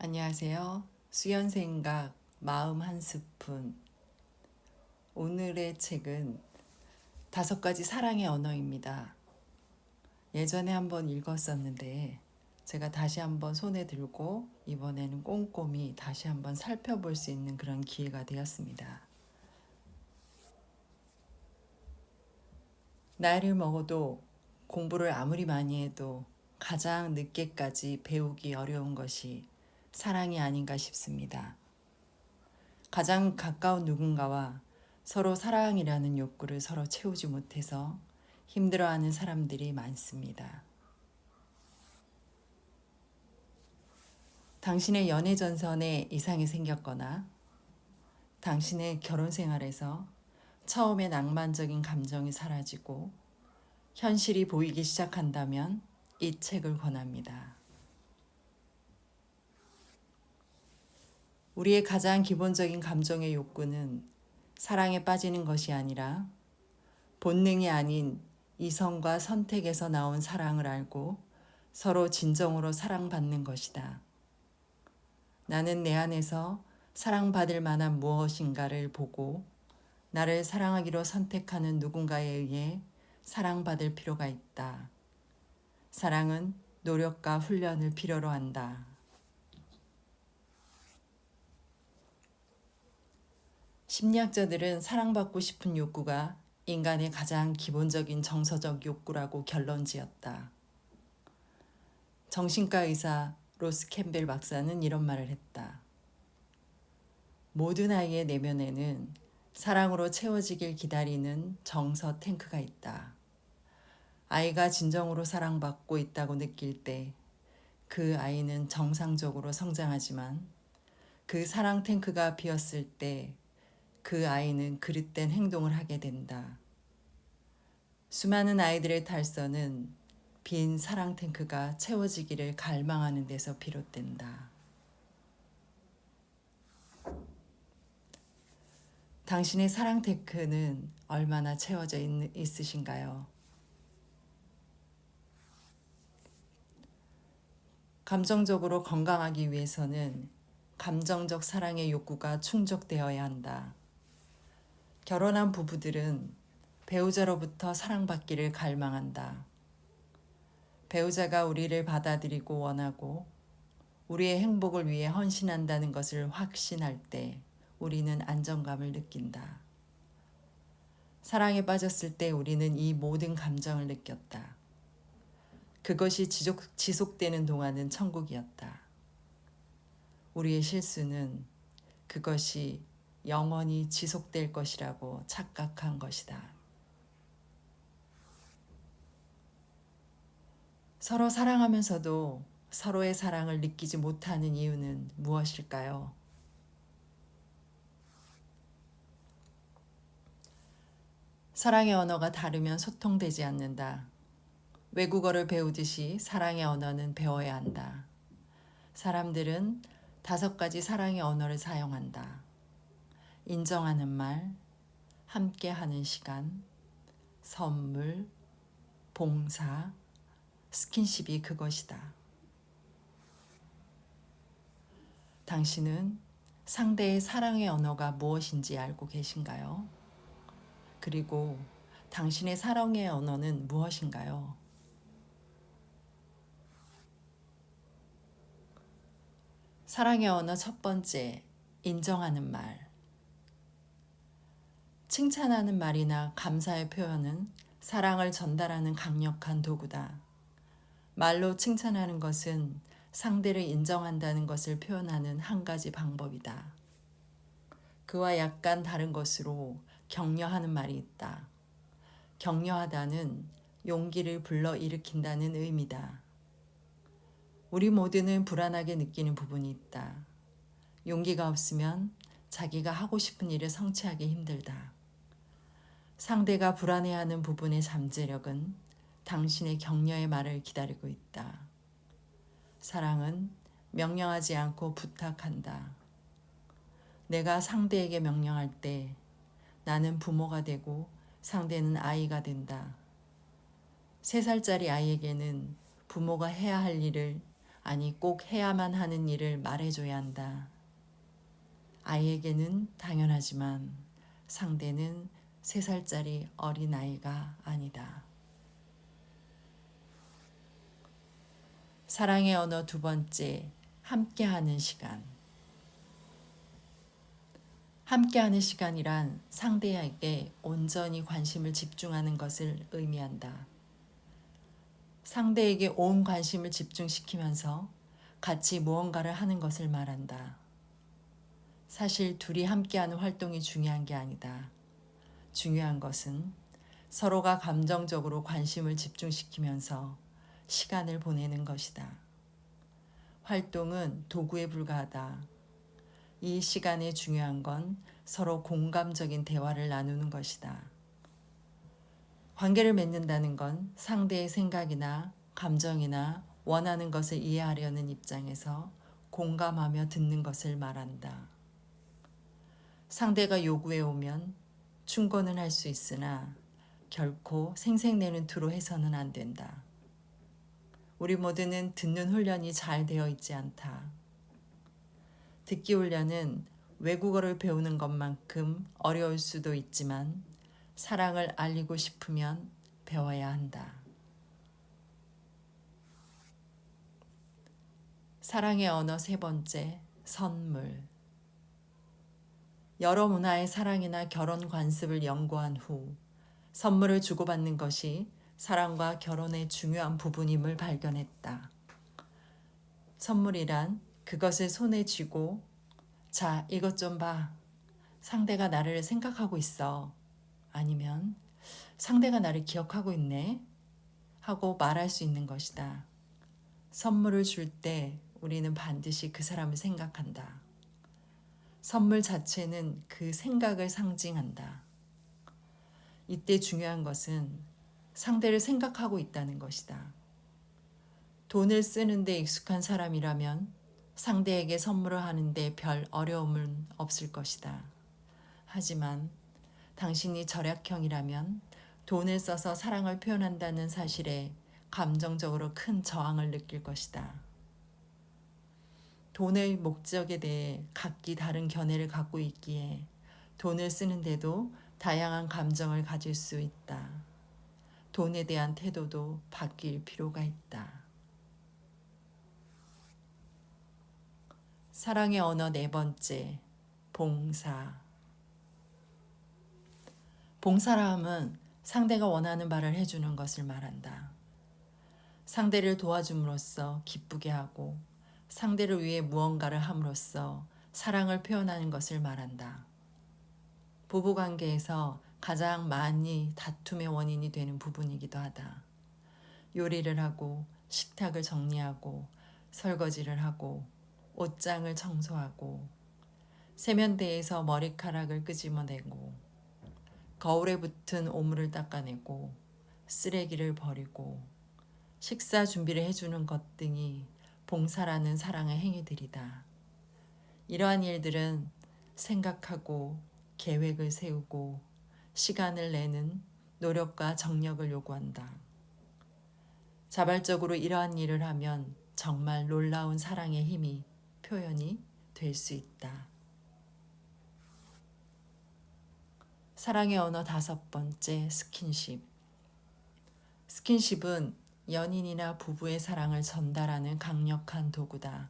안녕하세요. 수연생각 마음 한 스푼. 오늘의 책은 5가지 사랑의 언어입니다. 예전에 한번 읽었었는데 제가 다시 한번 손에 들고 이번에는 꼼꼼히 다시 한번 살펴볼 수 있는 그런 기회가 되었습니다. 나이를 먹어도 공부를 아무리 많이 해도 가장 늦게까지 배우기 어려운 것이 사랑이 아닌가 싶습니다. 가장 가까운 누군가와 서로 사랑이라는 욕구를 서로 채우지 못해서 힘들어하는 사람들이 많습니다. 당신의 연애 전선에 이상이 생겼거나 당신의 결혼 생활에서 처음에 낭만적인 감정이 사라지고 현실이 보이기 시작한다면 이 책을 권합니다. 우리의 가장 기본적인 감정의 욕구는 사랑에 빠지는 것이 아니라 본능이 아닌 이성과 선택에서 나온 사랑을 알고 서로 진정으로 사랑받는 것이다. 나는 내 안에서 사랑받을 만한 무엇인가를 보고 나를 사랑하기로 선택하는 누군가에 의해 사랑받을 필요가 있다. 사랑은 노력과 훈련을 필요로 한다. 심리학자들은 사랑받고 싶은 욕구가 인간의 가장 기본적인 정서적 욕구라고 결론지었다. 정신과 의사 로스 캠벨 박사는 이런 말을 했다. 모든 아이의 내면에는 사랑으로 채워지길 기다리는 정서 탱크가 있다. 아이가 진정으로 사랑받고 있다고 느낄 때 그 아이는 정상적으로 성장하지만 그 사랑 탱크가 비었을 때 그 아이는 그릇된 행동을 하게 된다. 수많은 아이들의 탈선은 빈 사랑 탱크가 채워지기를 갈망하는 데서 비롯된다. 당신의 사랑 탱크는 얼마나 채워져 있으신가요? 감정적으로 건강하기 위해서는 감정적 사랑의 욕구가 충족되어야 한다. 결혼한 부부들은 배우자로부터 사랑받기를 갈망한다. 배우자가 우리를 받아들이고 원하고 우리의 행복을 위해 헌신한다는 것을 확신할 때 우리는 안정감을 느낀다. 사랑에 빠졌을 때 우리는 이 모든 감정을 느꼈다. 그것이 지속되는 동안은 천국이었다. 우리의 실수는 그것이 영원히 지속될 것이라고 착각한 것이다. 서로 사랑하면서도 서로의 사랑을 느끼지 못하는 이유는 무엇일까요? 사랑의 언어가 다르면 소통되지 않는다. 외국어를 배우듯이 사랑의 언어는 배워야 한다. 사람들은 5가지 사랑의 언어를 사용한다. 인정하는 말, 함께하는 시간, 선물, 봉사, 스킨십이 그것이다. 당신은 상대의 사랑의 언어가 무엇인지 알고 계신가요? 그리고 당신의 사랑의 언어는 무엇인가요? 사랑의 언어 첫 번째, 인정하는 말. 칭찬하는 말이나 감사의 표현은 사랑을 전달하는 강력한 도구다. 말로 칭찬하는 것은 상대를 인정한다는 것을 표현하는 한 가지 방법이다. 그와 약간 다른 것으로 격려하는 말이 있다. 격려하다는 용기를 불러일으킨다는 의미다. 우리 모두는 불안하게 느끼는 부분이 있다. 용기가 없으면 자기가 하고 싶은 일을 성취하기 힘들다. 상대가 불안해하는 부분의 잠재력은 당신의 격려의 말을 기다리고 있다. 사랑은 명령하지 않고 부탁한다. 내가 상대에게 명령할 때 나는 부모가 되고 상대는 아이가 된다. 3살짜리 아이에게는 부모가 해야 할 일을 아니 꼭 해야만 하는 일을 말해줘야 한다. 아이에게는 당연하지만 상대는 3살짜리 어린아이가 아니다. 사랑의 언어 2번째, 함께하는 시간. 함께하는 시간이란 상대에게 온전히 관심을 집중하는 것을 의미한다. 상대에게 온 관심을 집중시키면서 같이 무언가를 하는 것을 말한다. 사실 둘이 함께하는 활동이 중요한 게 아니다. 중요한 것은 서로가 감정적으로 관심을 집중시키면서 시간을 보내는 것이다. 활동은 도구에 불과하다. 이 시간에 중요한 건 서로 공감적인 대화를 나누는 것이다. 관계를 맺는다는 건 상대의 생각이나 감정이나 원하는 것을 이해하려는 입장에서 공감하며 듣는 것을 말한다. 상대가 요구해 오면 충고는 할 수 있으나 결코 생색내는 투로 해서는 안 된다. 우리 모두는 듣는 훈련이 잘 되어 있지 않다. 듣기 훈련은 외국어를 배우는 것만큼 어려울 수도 있지만 사랑을 알리고 싶으면 배워야 한다. 사랑의 언어 3번째, 선물. 여러 문화의 사랑이나 결혼 관습을 연구한 후 선물을 주고받는 것이 사랑과 결혼의 중요한 부분임을 발견했다. 선물이란 그것을 손에 쥐고 자, 이것 좀 봐. 상대가 나를 생각하고 있어. 아니면 상대가 나를 기억하고 있네. 하고 말할 수 있는 것이다. 선물을 줄 때 우리는 반드시 그 사람을 생각한다. 선물 자체는 그 생각을 상징한다. 이때 중요한 것은 상대를 생각하고 있다는 것이다. 돈을 쓰는데 익숙한 사람이라면 상대에게 선물을 하는데 별 어려움은 없을 것이다. 하지만 당신이 절약형이라면 돈을 써서 사랑을 표현한다는 사실에 감정적으로 큰 저항을 느낄 것이다. 돈의 목적에 대해 각기 다른 견해를 갖고 있기에 돈을 쓰는데도 다양한 감정을 가질 수 있다. 돈에 대한 태도도 바뀔 필요가 있다. 사랑의 언어 4번째, 봉사. 봉사라 함은 상대가 원하는 바를 해주는 것을 말한다. 상대를 도와줌으로써 기쁘게 하고 상대를 위해 무언가를 함으로써 사랑을 표현하는 것을 말한다. 부부관계에서 가장 많이 다툼의 원인이 되는 부분이기도 하다. 요리를 하고 식탁을 정리하고 설거지를 하고 옷장을 청소하고 세면대에서 머리카락을 끄집어내고 거울에 붙은 오물을 닦아내고 쓰레기를 버리고 식사 준비를 해주는 것 등이 봉사라는 사랑의 행위들이다. 이러한 일들은 생각하고 계획을 세우고 시간을 내는 노력과 정력을 요구한다. 자발적으로 이러한 일을 하면 정말 놀라운 사랑의 힘이 표현이 될 수 있다. 사랑의 언어 5번째, 스킨십. 스킨십은 연인이나 부부의 사랑을 전달하는 강력한 도구다.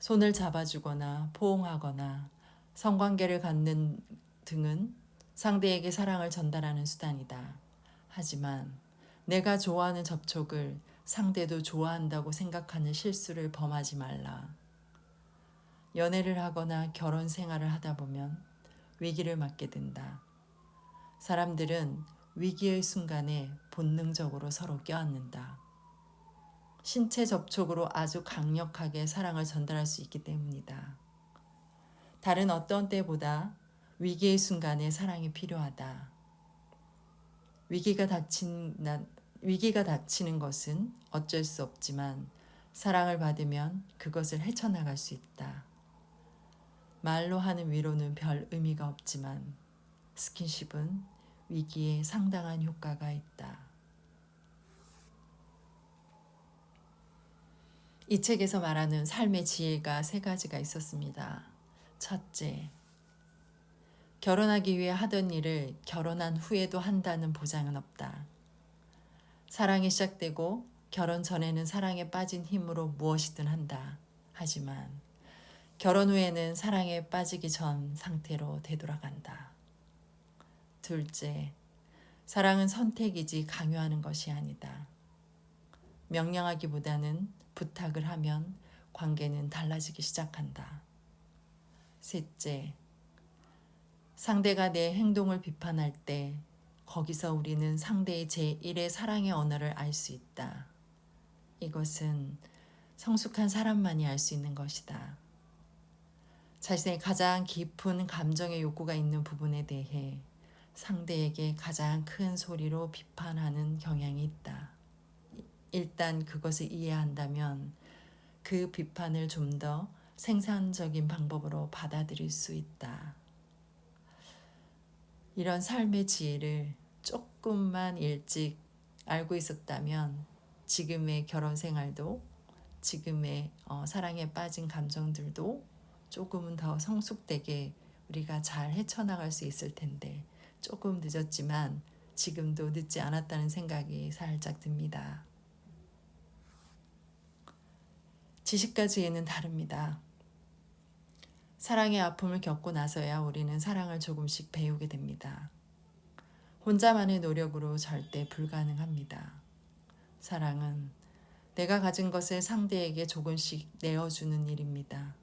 손을 잡아주거나 포옹하거나 성관계를 갖는 등은 상대에게 사랑을 전달하는 수단이다. 하지만 내가 좋아하는 접촉을 상대도 좋아한다고 생각하는 실수를 범하지 말라. 연애를 하거나 결혼 생활을 하다 보면 위기를 맞게 된다. 사람들은 위기의 순간에 본능적으로 서로 껴안는다. 신체 접촉으로 아주 강력하게 사랑을 전달할 수 있기 때문이다. 다른 어떤 때보다 위기의 순간에 사랑이 필요하다. 위기가 닥치는 것은 어쩔 수 없지만 사랑을 받으면 그것을 헤쳐나갈 수 있다. 말로 하는 위로는 별 의미가 없지만 스킨십은 위기에 상당한 효과가 있다. 이 책에서 말하는 삶의 지혜가 세 가지가 있었습니다. 첫째, 결혼하기 위해 하던 일을 결혼한 후에도 한다는 보장은 없다. 사랑이 시작되고 결혼 전에는 사랑에 빠진 힘으로 무엇이든 한다. 하지만 결혼 후에는 사랑에 빠지기 전 상태로 되돌아간다. 둘째, 사랑은 선택이지 강요하는 것이 아니다. 명령하기보다는 부탁을 하면 관계는 달라지기 시작한다. 셋째, 상대가 내 행동을 비판할 때 거기서 우리는 상대의 제1의 사랑의 언어를 알 수 있다. 이것은 성숙한 사람만이 알 수 있는 것이다. 자신의 가장 깊은 감정의 욕구가 있는 부분에 대해 상대에게 가장 큰 소리로 비판하는 경향이 있다. 일단 그것을 이해한다면 그 비판을 좀 더 생산적인 방법으로 받아들일 수 있다. 이런 삶의 지혜를 조금만 일찍 알고 있었다면 지금의 결혼 생활도 지금의 사랑에 빠진 감정들도 조금은 더 성숙되게 우리가 잘 헤쳐나갈 수 있을 텐데 조금 늦었지만 지금도 늦지 않았다는 생각이 살짝 듭니다. 지식과 지혜는 다릅니다. 사랑의 아픔을 겪고 나서야 우리는 사랑을 조금씩 배우게 됩니다. 혼자만의 노력으로 절대 불가능합니다. 사랑은 내가 가진 것을 상대에게 조금씩 내어주는 일입니다.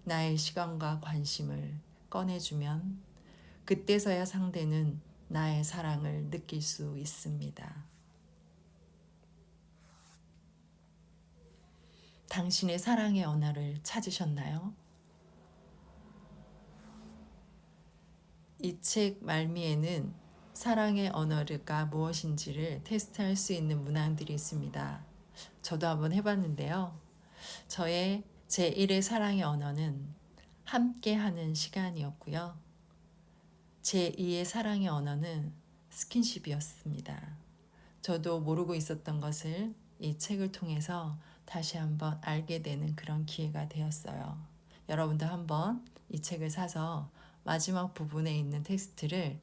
나의 시간과 관심을 꺼내주면 그때서야 상대는 나의 사랑을 느낄 수 있습니다. 당신의 사랑의 언어를 찾으셨나요? 이 책 말미에는 사랑의 언어가 무엇인지를 테스트할 수 있는 문항들이 있습니다. 저도 한번 해봤는데요. 저의 제1의 사랑의 언어는 함께하는 시간이었고요. 제2의 사랑의 언어는 스킨십이었습니다. 저도 모르고 있었던 것을 이 책을 통해서 다시 한번 알게 되는 그런 기회가 되었어요. 여러분도 한번 이 책을 사서 마지막 부분에 있는 텍스트를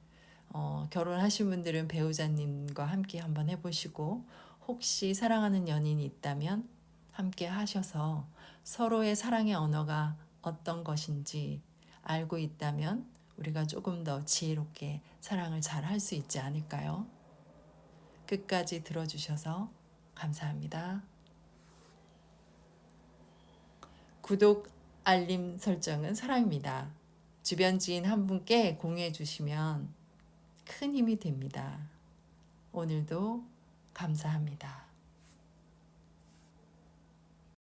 결혼하신 분들은 배우자님과 함께 한번 해보시고 혹시 사랑하는 연인이 있다면 함께 하셔서 서로의 사랑의 언어가 어떤 것인지 알고 있다면 우리가 조금 더 지혜롭게 사랑을 잘 할 수 있지 않을까요? 끝까지 들어주셔서 감사합니다. 구독, 알림 설정은 사랑입니다. 주변 지인 한 분께 공유해 주시면 큰 힘이 됩니다. 오늘도 감사합니다.